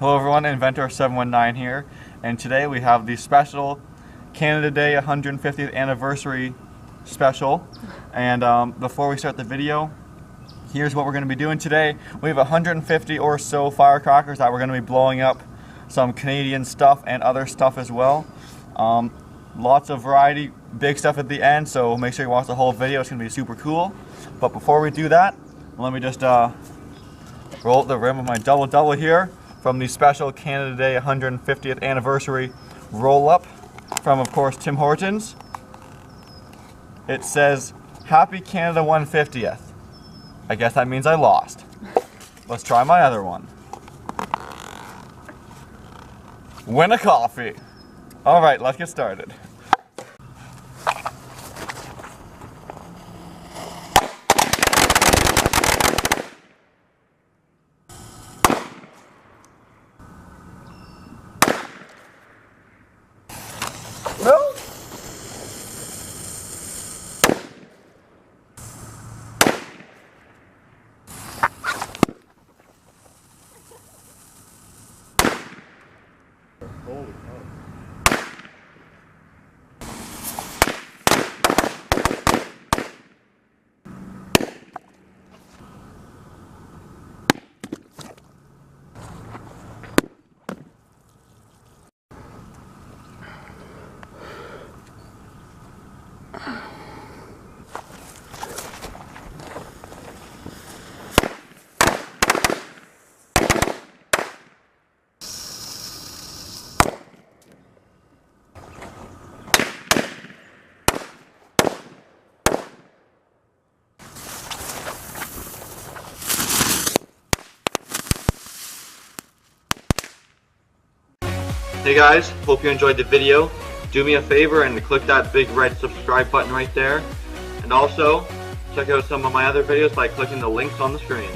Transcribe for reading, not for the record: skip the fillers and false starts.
Hello everyone, Inventor719 here, and today we have the special Canada Day 150th anniversary special. And before we start the video, here's what we're going to be doing today. We have 150 or so firecrackers that we're going to be blowing up, some Canadian stuff and other stuff as well. Lots of variety, big stuff at the end, so make sure you watch the whole video. It's going to be super cool. But before we do that, let me just roll the rim of my double here from the special Canada Day 150th anniversary roll-up from, of course, Tim Hortons. It says, Happy Canada 150th. I guess that means I lost. Let's try my other one. Win a coffee. All right, let's get started. No? Holy cow. Hey guys, hope you enjoyed the video. Do me a favor and click that big red subscribe button right there. And also, check out some of my other videos by clicking the links on the screen.